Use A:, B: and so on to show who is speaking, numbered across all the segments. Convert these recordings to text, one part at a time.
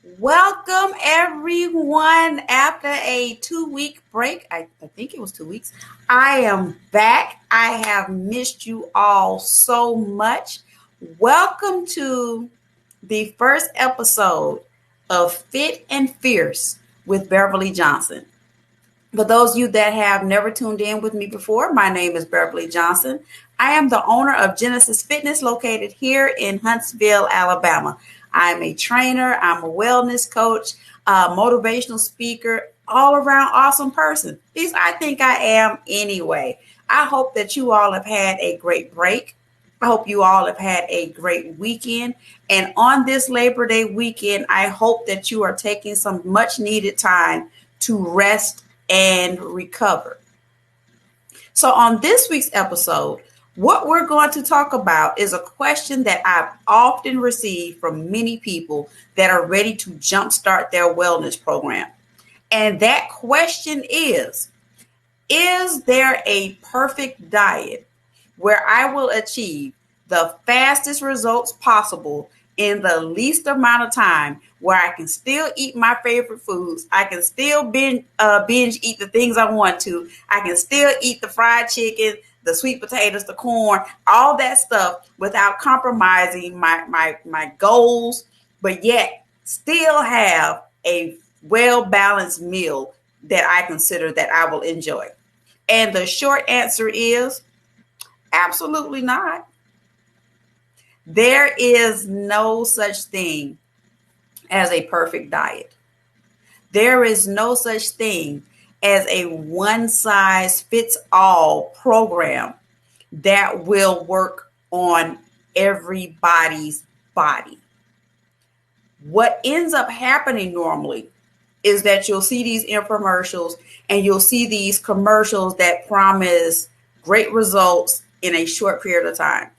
A: Welcome, everyone. After a 2 week break, I think it was 2 weeks, I am back. I have missed you all so much. Welcome to the first episode of Fit and Fierce with Beverly Johnson. For those of you that have never tuned in with me before, my name is Beverly Johnson. I am the owner of Genesys Fitness located here in Huntsville, Alabama. I'm a trainer, I'm a wellness coach, a motivational speaker, all around awesome person. At least I think I am anyway. I hope that you all have had a great break. I hope you all have had a great weekend. And on this Labor Day weekend, I hope that you are taking some much needed time to rest and recover. So on this week's episode, what we're going to talk about is a question that I've often received from many people that are ready to jumpstart their wellness program. And that question is there a perfect diet where I will achieve the fastest results possible in the least amount of time, where I can still eat my favorite foods, I can still binge eat the things I want to, I can still eat the fried chicken, the sweet potatoes, the corn, all that stuff without compromising my goals, but yet still have a well-balanced meal that I consider that I will enjoy? And the short answer is absolutely not. There is no such thing as a perfect diet. There is no such thing as a one-size-fits-all program that will work on everybody's body. What ends up happening normally is that you'll see these infomercials and you'll see these commercials that promise great results in a short period of time.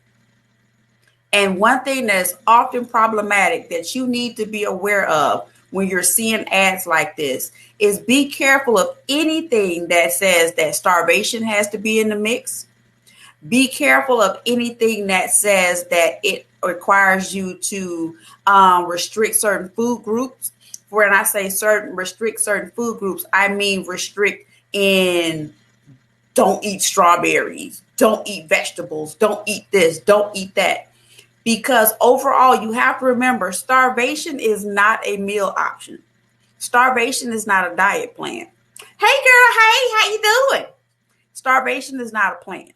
A: And one thing that's often problematic that you need to be aware of when you're seeing ads like this is be careful of anything that says that starvation has to be in the mix. Be careful of anything that says that it requires you to restrict certain food groups. When I say restrict certain food groups, I mean restrict in don't eat strawberries, don't eat vegetables, don't eat this, don't eat that. Because overall, you have to remember, starvation is not a meal option. Starvation is not a diet plan. Hey girl, hey, how you doing? Starvation is not a plan.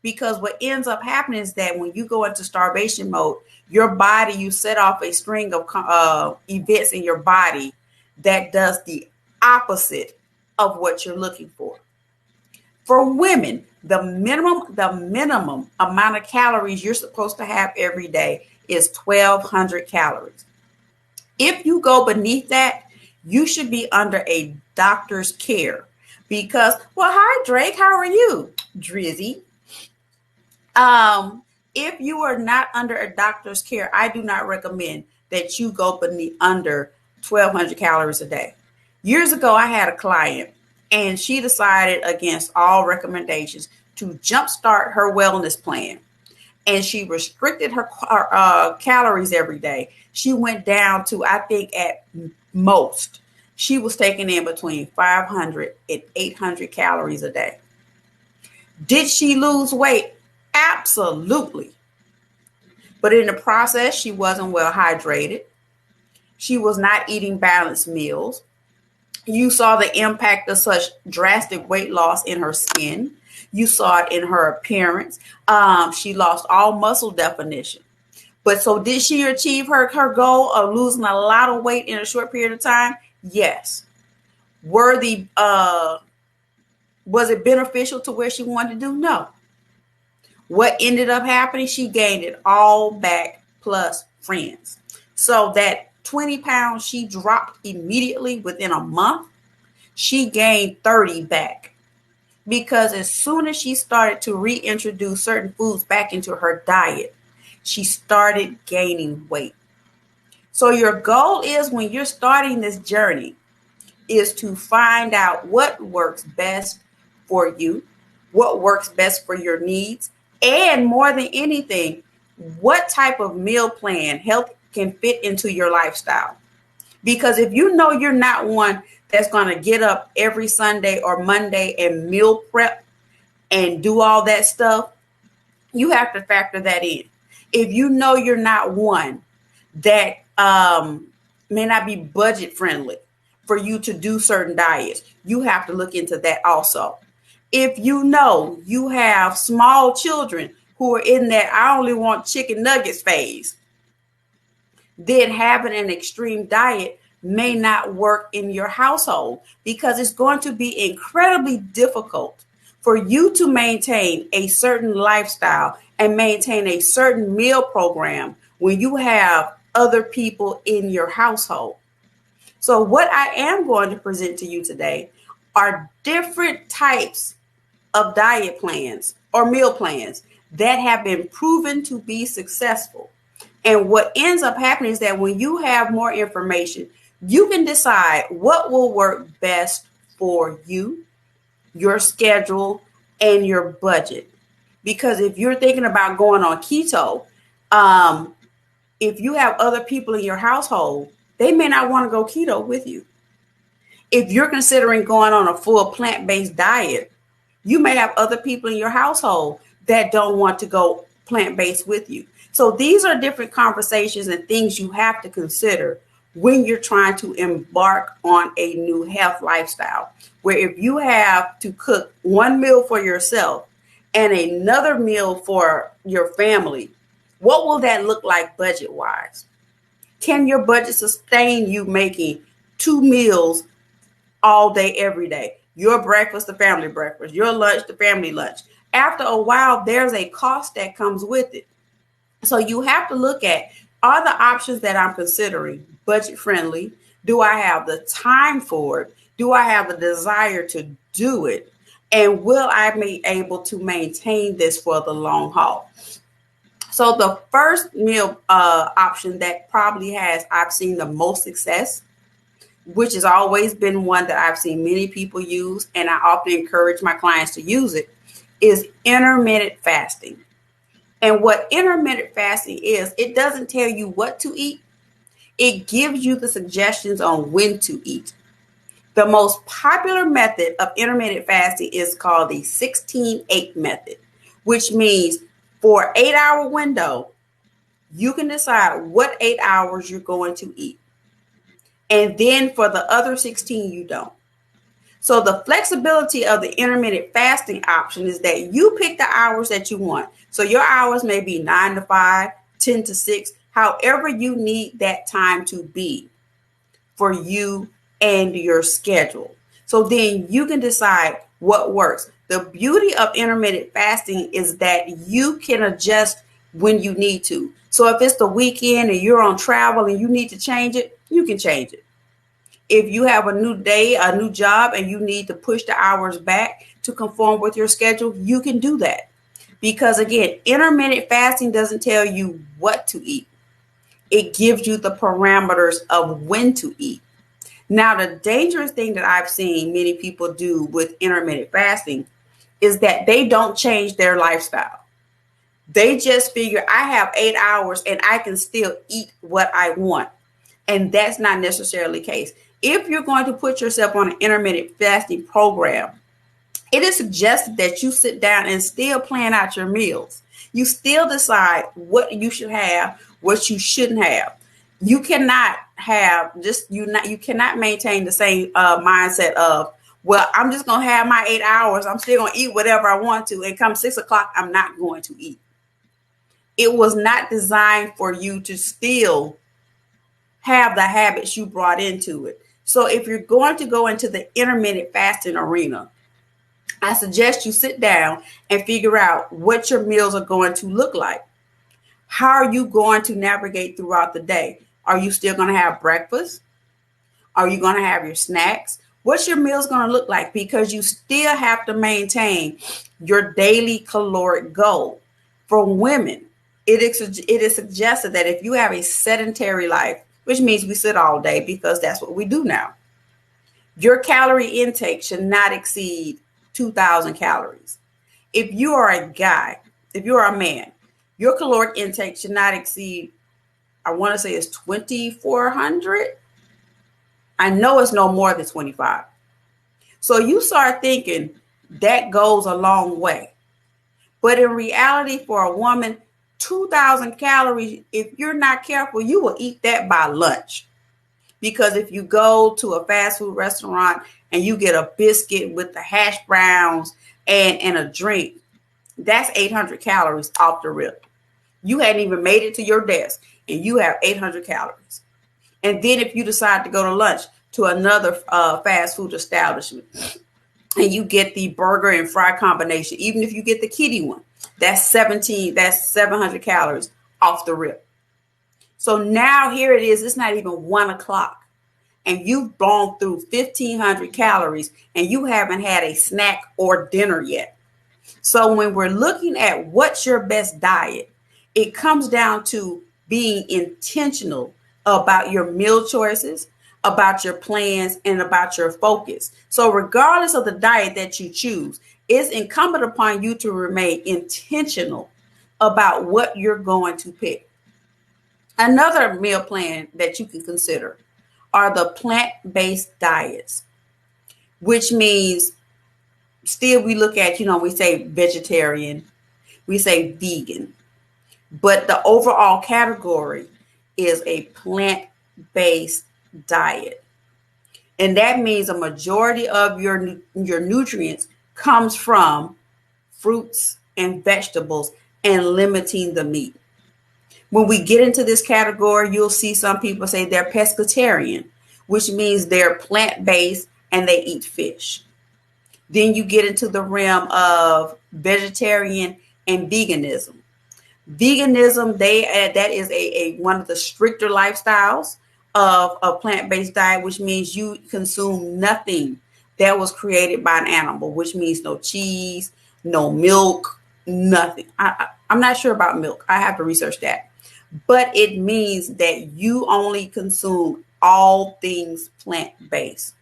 A: Because what ends up happening is that when you go into starvation mode, your body, you set off a string of events in your body that does the opposite of what you're looking for. For women, the minimum amount of calories you're supposed to have every day is 1,200 calories. If you go beneath that, you should be under a doctor's care because, well, hi, Drake, how are you? Drizzy. If you are not under a doctor's care, I do not recommend that you go under 1,200 calories a day. Years ago, I had a client and she decided against all recommendations to jumpstart her wellness plan. And she restricted her calories every day. She went down to, I think at most, she was taking in between 500 and 800 calories a day. Did she lose weight? Absolutely. But in the process, she wasn't well hydrated. She was not eating balanced meals. You saw the impact of such drastic weight loss in her skin. You saw it in her appearance. She lost all muscle definition. But so did she achieve her goal of losing a lot of weight in a short period of time? Yes. Was it beneficial to where she wanted to do? No. What ended up happening? She gained it all back plus friends. So that 20 pounds she dropped immediately within a month, she gained 30 back. Because as soon as she started to reintroduce certain foods back into her diet, she started gaining weight. So your goal is, when you're starting this journey, is to find out what works best for you, what works best for your needs, and more than anything, what type of meal plan health can fit into your lifestyle. Because if you know you're not one that's going to get up every Sunday or Monday and meal prep and do all that stuff, you have to factor that in. If you know you're not one that may not be budget friendly for you to do certain diets, you have to look into that also. If you know you have small children who are in that I only want chicken nuggets phase, then having an extreme diet may not work in your household because it's going to be incredibly difficult for you to maintain a certain lifestyle and maintain a certain meal program when you have other people in your household. So what I am going to present to you today are different types of diet plans or meal plans that have been proven to be successful. And what ends up happening is that when you have more information, you can decide what will work best for you, your schedule, and your budget. Because if you're thinking about going on keto, if you have other people in your household, they may not want to go keto with you. If you're considering going on a full plant-based diet, you may have other people in your household that don't want to go plant-based with you. So these are different conversations and things you have to consider when you're trying to embark on a new health lifestyle, where if you have to cook one meal for yourself and another meal for your family, what will that look like budget-wise? Can your budget sustain you making two meals all day, every day? Your breakfast, the family breakfast, your lunch, the family lunch. After a while, there's a cost that comes with it. So you have to look at, are the options that I'm considering budget friendly? Do I have the time for it? Do I have the desire to do it? And will I be able to maintain this for the long haul? So the first meal option that probably I've seen the most success, which has always been one that I've seen many people use, and I often encourage my clients to use it, is intermittent fasting. And what intermittent fasting is, it doesn't tell you what to eat. It gives you the suggestions on when to eat. The most popular method of intermittent fasting is called the 16-8 method, which means for an 8-hour window, you can decide what 8 hours you're going to eat. And then for the other 16, you don't. So the flexibility of the intermittent fasting option is that you pick the hours that you want. So your hours may be 9 to 5, 10 to 6, however you need that time to be for you and your schedule. So then you can decide what works. The beauty of intermittent fasting is that you can adjust when you need to. So if it's the weekend and you're on travel and you need to change it, you can change it. If you have a new day, a new job, and you need to push the hours back to conform with your schedule, you can do that. Because again, intermittent fasting doesn't tell you what to eat. It gives you the parameters of when to eat. Now, the dangerous thing that I've seen many people do with intermittent fasting is that they don't change their lifestyle. They just figure I have 8 hours and I can still eat what I want. And that's not necessarily the case. If you're going to put yourself on an intermittent fasting program, it is suggested that you sit down and still plan out your meals. You still decide what you should have, what you shouldn't have. You cannot have you cannot maintain the same mindset of, well, I'm just going to have my 8 hours. I'm still going to eat whatever I want to. And come 6 o'clock, I'm not going to eat. It was not designed for you to still have the habits you brought into it. So if you're going to go into the intermittent fasting arena, I suggest you sit down and figure out what your meals are going to look like. How are you going to navigate throughout the day? Are you still going to have breakfast? Are you going to have your snacks? What's your meals going to look like? Because you still have to maintain your daily caloric goal. For women, it is suggested that if you have a sedentary life, which means we sit all day because that's what we do now, your calorie intake should not exceed 2,000 calories. If you are a guy, if you are a man, your caloric intake should not exceed, I want to say it's 2,400. I know it's no more than 25. So you start thinking that goes a long way. But in reality, for a woman, 2,000 calories, if you're not careful, you will eat that by lunch. Because if you go to a fast food restaurant and you get a biscuit with the hash browns and a drink, that's 800 calories off the rip. You hadn't even made it to your desk and you have 800 calories. And then if you decide to go to lunch to another fast food establishment and you get the burger and fry combination, even if you get the kiddie one, that's 700 calories off the rip. So now here it is, it's not even 1 o'clock and you've gone through 1,500 calories and you haven't had a snack or dinner yet. So when we're looking at what's your best diet, it comes down to being intentional about your meal choices, about your plans, and about your focus. So regardless of the diet that you choose, it's incumbent upon you to remain intentional about what you're going to pick. Another meal plan that you can consider are the plant-based diets, which means still we look at, we say vegetarian, we say vegan, but the overall category is a plant-based diet. And that means a majority of your nutrients comes from fruits and vegetables and limiting the meat. When we get into this category, you'll see some people say they're pescatarian, which means they're plant-based and they eat fish. Then you get into the realm of vegetarian and veganism. Veganism, that is a one of the stricter lifestyles of a plant-based diet, which means you consume nothing that was created by an animal, which means no cheese, no milk, nothing. I'm not sure about milk. I have to research that. But it means that you only consume all things plant-based.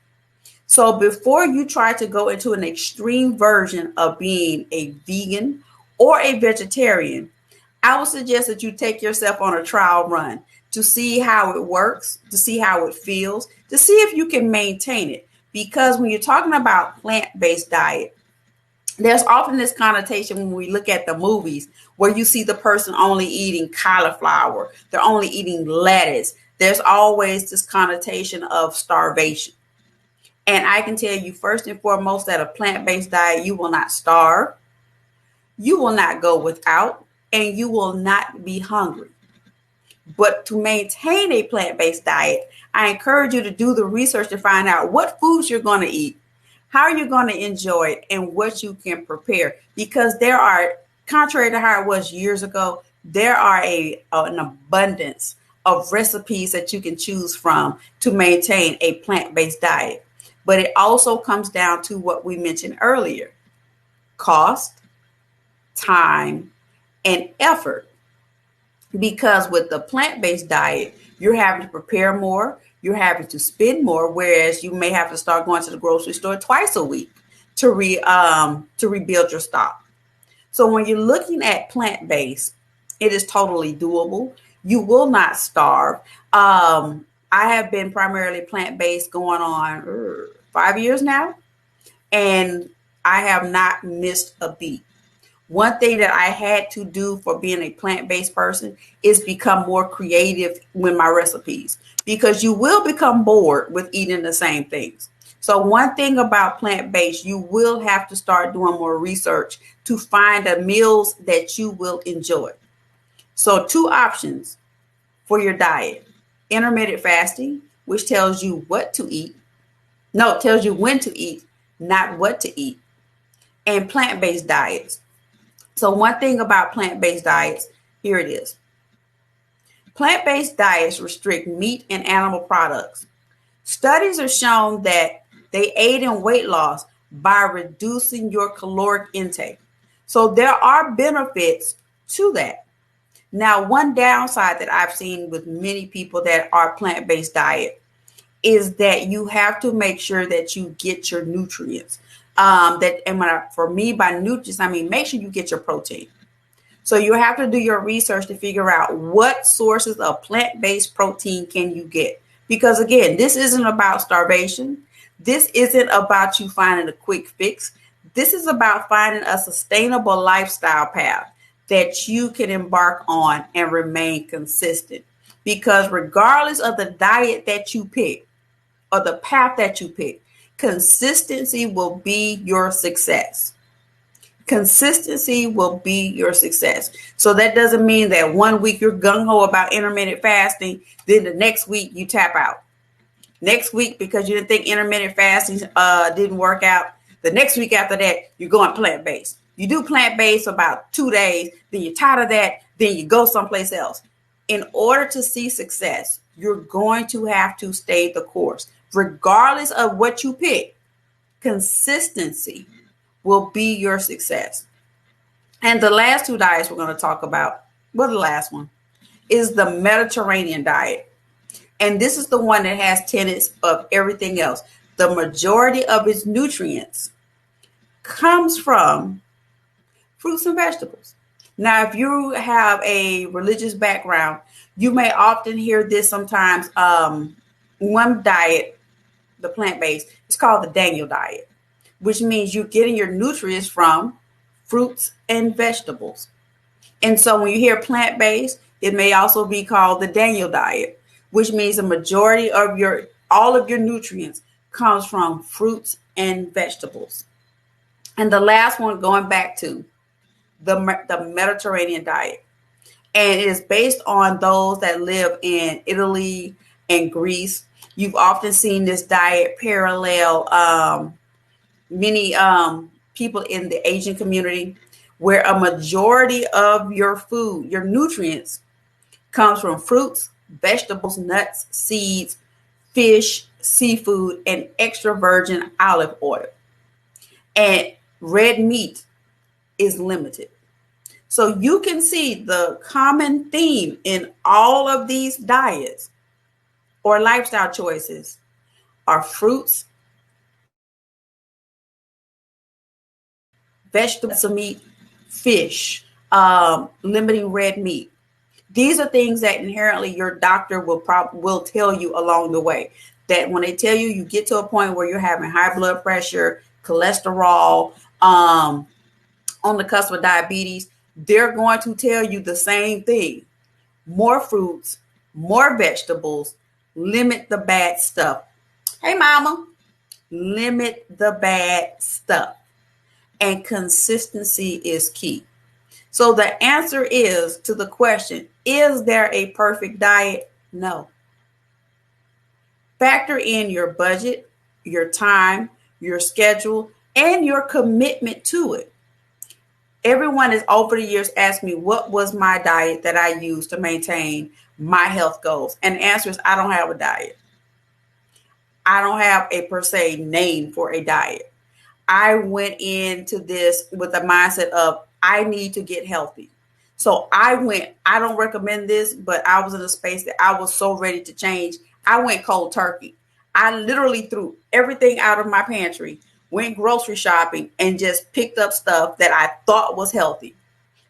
A: So before you try to go into an extreme version of being a vegan or a vegetarian, I would suggest that you take yourself on a trial run to see how it works, to see how it feels, to see if you can maintain it. Because when you're talking about plant-based diet, there's often this connotation when we look at the movies where you see the person only eating cauliflower, they're only eating lettuce. There's always this connotation of starvation. And I can tell you first and foremost that a plant-based diet, you will not starve, you will not go without, and you will not be hungry. But to maintain a plant-based diet, I encourage you to do the research to find out what foods you're going to eat, how you're going to enjoy it, and what you can prepare. Because there are, contrary to how it was years ago, there are an abundance of recipes that you can choose from to maintain a plant-based diet. But it also comes down to what we mentioned earlier: cost, time, and effort. Because with the plant-based diet, you're having to prepare more, you're having to spend more, whereas you may have to start going to the grocery store twice a week to rebuild your stock. So when you're looking at plant-based, it is totally doable. You will not starve. I have been primarily plant-based going on 5 years now, and I have not missed a beat. One thing that I had to do for being a plant-based person is become more creative with my recipes, because you will become bored with eating the same things. So one thing about plant-based, you will have to start doing more research to find the meals that you will enjoy. So 2 options for your diet: intermittent fasting, which tells you what to eat. No, it tells you when to eat, not what to eat. And plant-based diets. So one thing about plant-based diets, here it is. Plant-based diets restrict meat and animal products. Studies have shown that they aid in weight loss by reducing your caloric intake. So there are benefits to that. Now, one downside that I've seen with many people that are plant-based diet is that you have to make sure that you get your nutrients. For me, by nutrients, I mean make sure you get your protein. So you have to do your research to figure out what sources of plant-based protein can you get, Because again, this isn't about starvation. This isn't about you finding a quick fix. This is about finding a sustainable lifestyle path that you can embark on and remain consistent. Because regardless of the diet that you pick or the path that you pick, consistency will be your success. Consistency will be your success. So that doesn't mean that one week you're gung-ho about intermittent fasting, then the next week you tap out. Next week, because you didn't think intermittent fasting didn't work out, the next week after that, you're going plant-based. You do plant-based for about 2 days, then you're tired of that, then you go someplace else. In order to see success, you're going to have to stay the course. Regardless of what you pick, consistency will be your success. And the last 2 diets we're going to talk about, well, the last one is the Mediterranean diet. And this is the one that has tenets of everything else. The majority of its nutrients comes from fruits and vegetables. Now, if you have a religious background, you may often hear this sometimes. One diet, the plant-based, it's called the Daniel diet, which means you're getting your nutrients from fruits and vegetables. And so when you hear plant-based, it may also be called the Daniel diet, which means the majority of all of your nutrients comes from fruits and vegetables. And the last one, going back to the Mediterranean diet. And it is based on those that live in Italy and Greece. You've often seen this diet parallel many people in the Asian community, where a majority of your food, your nutrients, comes from fruits, vegetables, nuts, seeds, fish, seafood, and extra virgin olive oil. And red meat is limited. So you can see the common theme in all of these diets or lifestyle choices are fruits, vegetables, meat, fish, limiting red meat. These are things that inherently your doctor will tell you along the way. That when they tell you, you get to a point where you're having high blood pressure, cholesterol, on the cusp of diabetes, they're going to tell you the same thing. More fruits, more vegetables, limit the bad stuff. Hey, mama, limit the bad stuff. And consistency is key. So the answer is to the question, is there a perfect diet? No. Factor in your budget, your time, your schedule, and your commitment to it. Everyone has over the years asked me, what was my diet that I used to maintain my health goals? And the answer is, I don't have a diet. I don't have a per se name for a diet. I went into this with the mindset of, I need to get healthy. So I don't recommend this, but I was in a space that I was so ready to change. I went cold turkey. I literally threw everything out of my pantry, went grocery shopping, and just picked up stuff that I thought was healthy.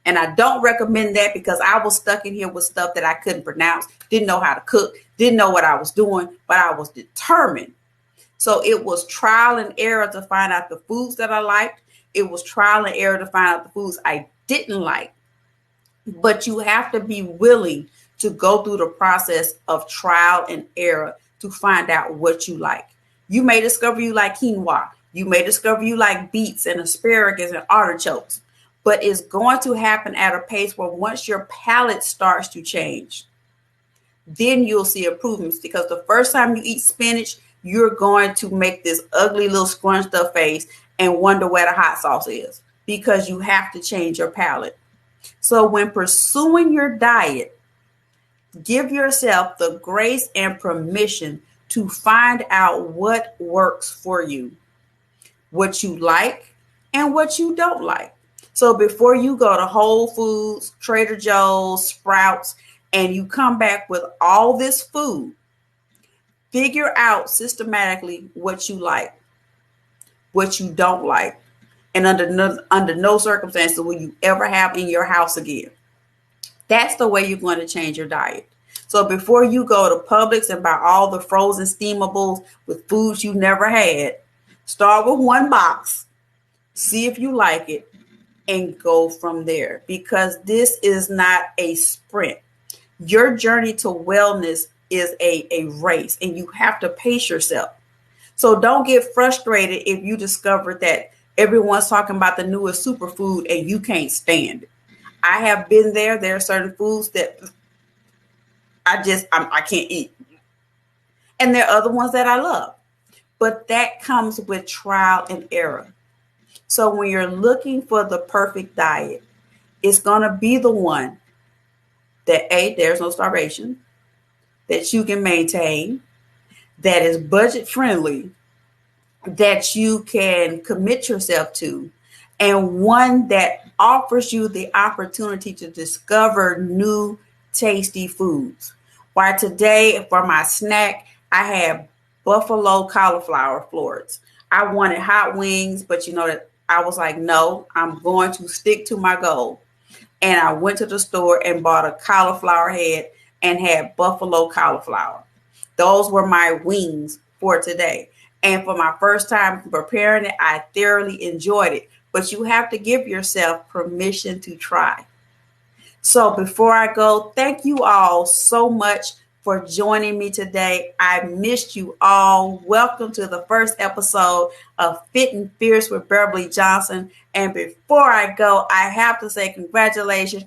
A: And I don't recommend that because I was stuck in here with stuff that I couldn't pronounce, didn't know how to cook, didn't know what I was doing, but I was determined. So it was trial and error to find out the foods that I liked. It was trial and error to find out the foods I didn't like. But you have to be willing to go through the process of trial and error to find out what you like. You may discover you like quinoa. You may discover you like beets and asparagus and artichokes. But it's going to happen at a pace where once your palate starts to change, then you'll see improvements. Because the first time you eat spinach, you're going to make this ugly little scrunched up face and wonder where the hot sauce is, because you have to change your palate. So when pursuing your diet, give yourself the grace and permission to find out what works for you, what you like and what you don't like. So before you go to Whole Foods, Trader Joe's, Sprouts, and you come back with all this food, figure out systematically what you like, what you don't like, and under no circumstances will you ever have in your house again. That's the way you're going to change your diet. So before you go to Publix and buy all the frozen steamables with foods you never had, start with one box, see if you like it, and go from there, because this is not a sprint. Your journey to wellness is a race, and you have to pace yourself. So don't get frustrated if you discover that everyone's talking about the newest superfood and you can't stand it. I have been there. There are certain foods that I can't eat. And there are other ones that I love. But that comes with trial and error. So when you're looking for the perfect diet, it's going to be the one that there's no starvation, that you can maintain, that is budget friendly, that you can commit yourself to, and one that offers you the opportunity to discover new tasty foods. Why today for my snack, I had buffalo cauliflower florets. I wanted hot wings, but that I was like, no, I'm going to stick to my goal. And I went to the store and bought a cauliflower head and had buffalo cauliflower. Those were my wings for today. And for my first time preparing it, I thoroughly enjoyed it. But you have to give yourself permission to try. So before I go, thank you all so much for joining me today. I missed you all. Welcome to the first episode of Fit and Fierce with Beverly Johnson. And before I go, I have to say congratulations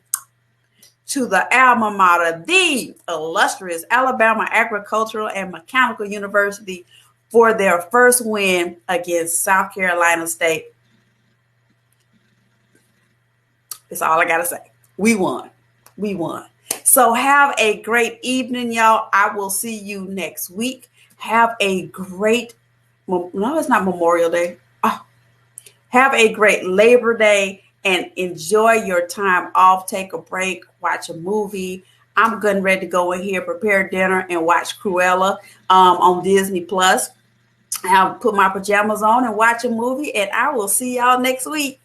A: to the alma mater, the illustrious Alabama Agricultural and Mechanical University, for their first win against South Carolina State. That's all I got to say. We won. So have a great evening, y'all. I will see you next week. Have a great, no, it's not Memorial Day. Have a great Labor Day and enjoy your time off. Take a break, watch a movie. I'm getting ready to go in here, prepare dinner, and watch Cruella on Disney Plus. I'll put my pajamas on and watch a movie, and I will see y'all next week.